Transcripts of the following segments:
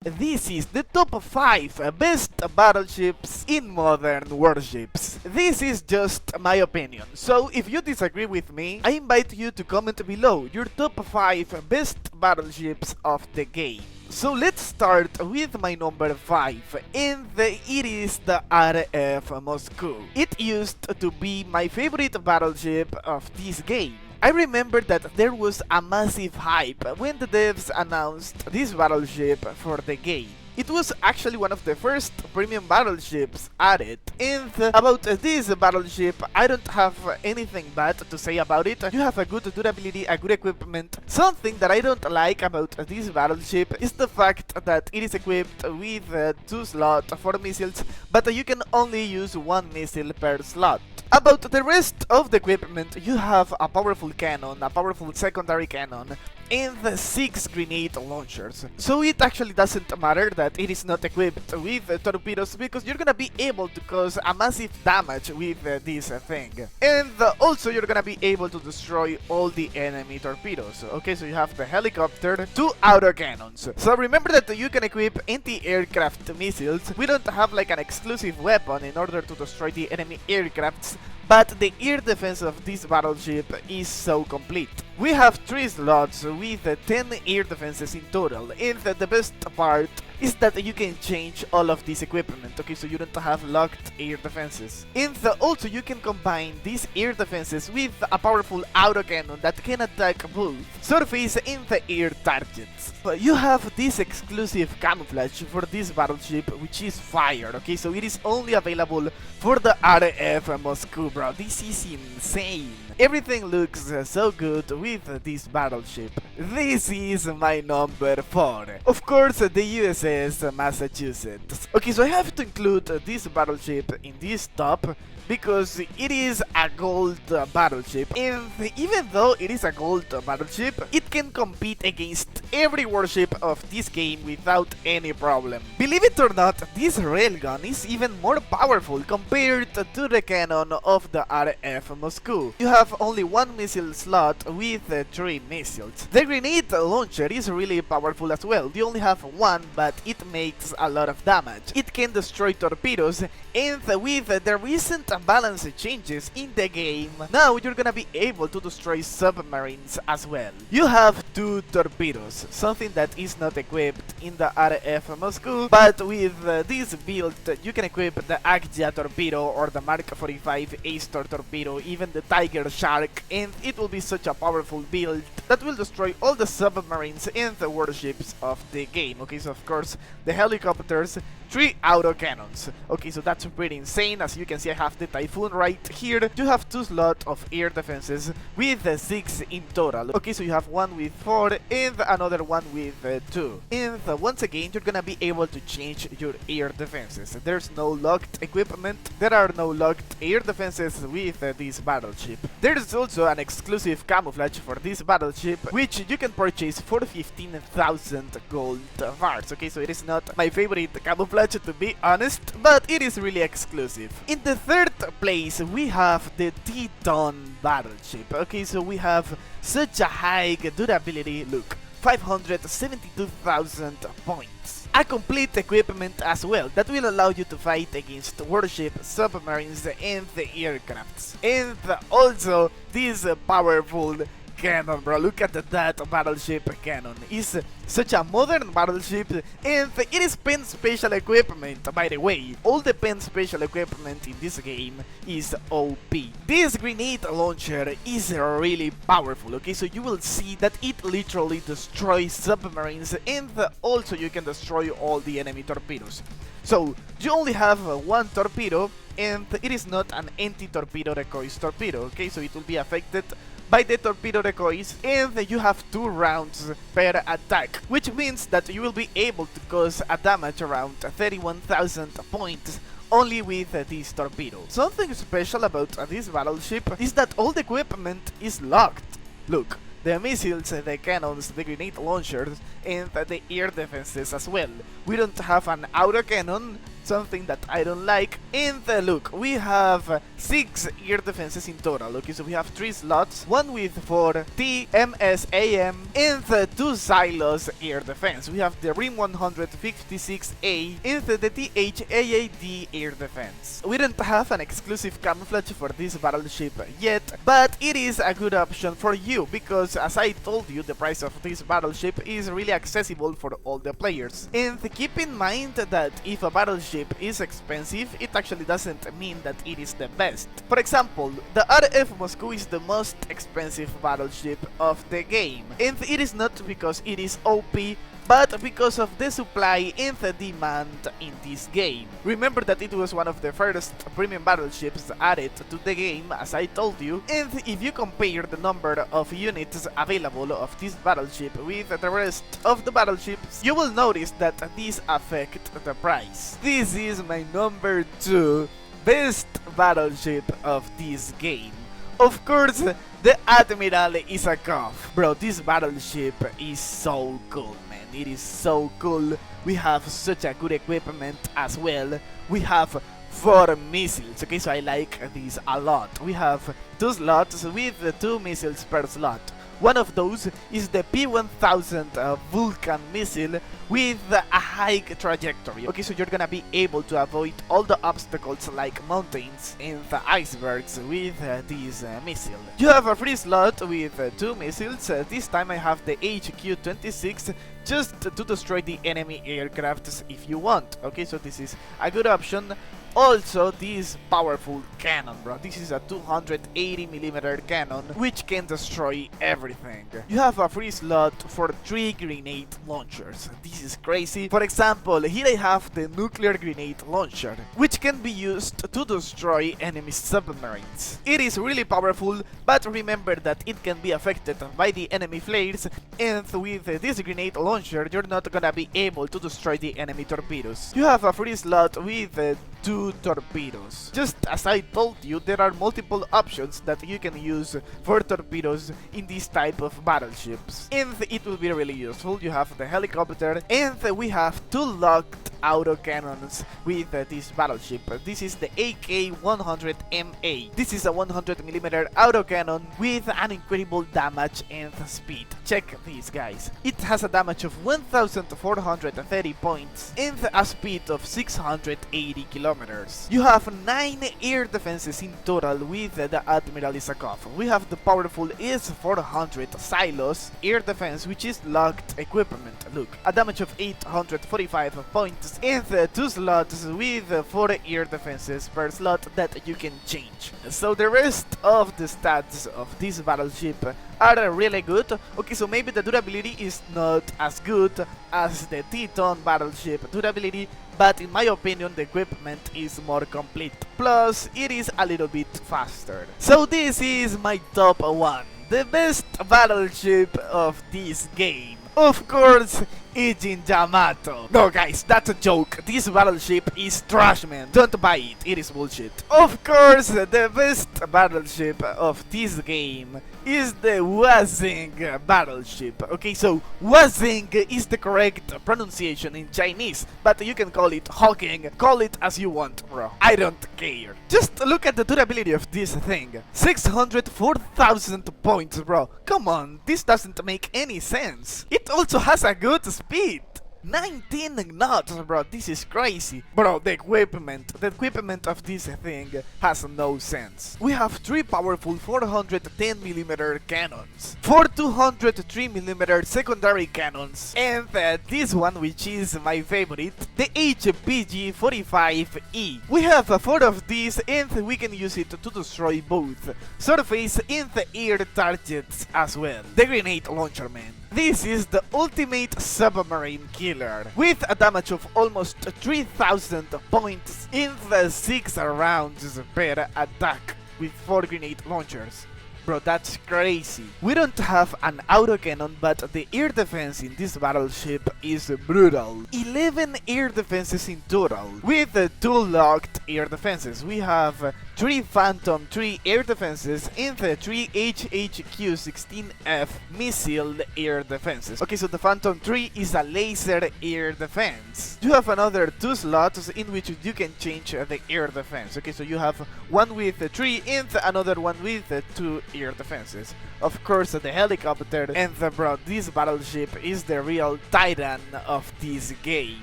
This is the top 5 best battleships in modern warships. This is just my opinion, so if you disagree with me, I invite you to comment below your top 5 best battleships of the game. So let's start with my number 5, and it is the RF Mosu. It used to be my favorite battleship of this game. I remember that there was a massive hype when the devs announced this battleship for the game. It was actually one of the first premium battleships added, and about this battleship, I don't have anything bad to say about it. You have a good durability, a good equipment. Something that I don't like about this battleship is the fact that it is equipped with 2 slots for missiles, but you can only use 1 missile per slot. About the rest of the equipment, you have a powerful cannon, a powerful secondary cannon, and 6 grenade launchers. So it actually doesn't matter that it is not equipped with torpedoes, because you're gonna be able to cause a massive damage with this thing. And also you're gonna be able to destroy all the enemy torpedoes. Okay, so you have the helicopter, 2 autocannons. So remember that you can equip anti-aircraft missiles. We don't have like an exclusive weapon in order to destroy the enemy aircrafts, but the air defense of this battleship is so complete. We have 3 slots with 10 air defenses in total, and the best part is that you can change all of this equipment, okay, so you don't have locked air defenses. And also you can combine these air defenses with a powerful autocannon that can attack both surface and the air targets. You have this exclusive camouflage for this battleship, which is fire, okay, so it is only available for the RF Mosu, bro. This is insane. Everything looks so good with this battleship. This is my number 4. Of course, the USS Massachusetts. Okay, so I have to include this battleship in this top because it is a gold battleship, and even though it is a gold battleship, it can compete against every warship of this game without any problem. Believe it or not, this railgun is even more powerful compared to the cannon of the RF Mosu. You have only 1 missile slot with 3 missiles. The grenade launcher is really powerful as well. You only have 1, but it makes a lot of damage. It can destroy torpedoes, and with the recent balance changes in the game, now you're gonna be able to destroy submarines as well. You have 2 torpedoes, something that is not equipped in the RF Mosu, but with this build you can equip the Agja torpedo or the Mark 45 A-Star torpedo, even the Tiger Shark, and it will be such a powerful build that will destroy all the submarines and the warships of the game. Okay, so of course the helicopters, 3 autocannons. Okay, so that's pretty insane. As you can see, I have the Typhoon right here. You have 2 slots of air defenses with 6 in total. Okay, so you have 1 with 4 and another one with 2. And once again, you're gonna be able to change your air defenses. There's no locked equipment. There are no locked air defenses with this battleship. There's also an exclusive camouflage for this battleship, which you can purchase for 15,000 gold bars. Okay, so it is not my favorite camouflage, to be honest, but it is really exclusive. In the 3rd place, we have the Titan battleship. Okay, so we have such a high durability. Look, 572,000 points. A complete equipment as well that will allow you to fight against warships, submarines, and the aircrafts. And also this powerful cannon, bro. Look at that battleship cannon. It's such a modern battleship, and it is pen special equipment, by the way. All the pen special equipment in this game is OP. This grenade launcher is really powerful, okay, so you will see that it literally destroys submarines, and also you can destroy all the enemy torpedoes. So you only have 1 torpedo, and it is not an anti-torpedo decoys torpedo, okay, so it will be affected by the torpedo decoys, and you have 2 rounds per attack, which means that you will be able to cause a damage around 31,000 points only with this torpedo. Something special about this battleship is that all the equipment is locked. Look, the missiles, the cannons, the grenade launchers, and the air defenses as well. We don't have an autocannon, something that I don't like. And look, we have 6 air defenses in total. Okay, so we have 3 slots, one with 4 TMSAM and 2 silos air defense. We have the Rim 156A and the THAAD air defense. We don't have an exclusive camouflage for this battleship yet, but it is a good option for you because, as I told you, the price of this battleship is really accessible for all the players. And keep in mind that if a battleship is expensive, it actually doesn't mean that it is the best. For example, the RF Moscow is the most expensive battleship of the game, and it is not because it is OP, but because of the supply and the demand in this game. Remember that it was one of the first premium battleships added to the game, as I told you, and if you compare the number of units available of this battleship with the rest of the battleships, you will notice that these affect the price. This is my number 2 best battleship of this game. Of course, the Admiral Isakov. Bro, this battleship is so cool, man. It is so cool. We have such a good equipment as well. We have 4 missiles, okay, so I like this a lot. We have 2 slots with 2 missiles per slot. One of those is the P-1000 Vulcan missile with a high trajectory. Okay, so you're gonna be able to avoid all the obstacles like mountains and icebergs with this missile. You have a free slot with 2 missiles. This time I have the HQ-26 just to destroy the enemy aircrafts if you want. Okay, so this is a good option. Also, this powerful cannon, bro. This is a 280mm cannon, which can destroy everything. You have a free slot for 3 grenade launchers. This is crazy. For example, here I have the nuclear grenade launcher, which can be used to destroy enemy submarines. It is really powerful, but remember that it can be affected by the enemy flares, and with this grenade launcher, you're not gonna be able to destroy the enemy torpedoes. You have a free slot with 2 torpedoes. Just as I told you, there are multiple options that you can use for torpedoes in this type of battleships, and it will be really useful. You have the helicopter, and we have 2 locked autocannons with this battleship. This is the AK-100MA. This is a 100mm autocannon with an incredible damage and speed. Check this, guys. It has a damage of 1430 points and a speed of 680 kilometers. You have 9 air defenses in total with the Admiral Isakov. We have the powerful S-400 Silos air defense, which is locked equipment. Look, a damage of 845 points and 2 slots with 4 air defenses per slot that you can change. So the rest of the stats of this battleship are really good. Okay, so maybe the durability is not as good as the Typhoon battleship durability, but in my opinion the equipment is more complete. Plus, it is a little bit faster. So this is my top 1, the best battleship of this game. Of course, Ijin Yamato. No guys, that's a joke. This battleship is trash, man. Don't buy it, it is bullshit. Of course, the best battleship of this game is the Wazing battleship. Okay, so Wazing is the correct pronunciation in Chinese, but you can call it Hawking, call it as you want, bro. I don't care. Just look at the durability of this thing. 604,000 points, bro. Come on, this doesn't make any sense. It also has a good speed. 19 knots, bro, this is crazy. Bro, the equipment of this thing has no sense. We have 3 powerful 410mm cannons, 4 203mm secondary cannons, and this one, which is my favorite, the HPG-45E. We have 4 of these, and we can use it to destroy both surface and air targets as well. The grenade launcher, man. This is the ultimate submarine killer, with a damage of almost 3000 points in the 6 rounds per attack with 4 grenade launchers. Bro, that's crazy. We don't have an autocannon, but the air defense in this battleship is brutal. 11 air defenses in total, with 2 locked air defenses. We have 3 Phantom 3 air defenses and the 3 HHQ-16F missile air defenses. Okay, so the Phantom 3 is a laser air defense. You have another 2 slots in which you can change the air defense. Okay, so you have one with 3 and another one with 2 air defenses. Of course, the helicopter, and bro, this battleship is the real titan of this game.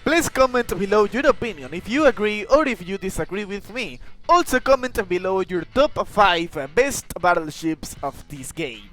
Please comment below your opinion if you agree or if you disagree with me. Also comment below your top 5 best battleships of this game.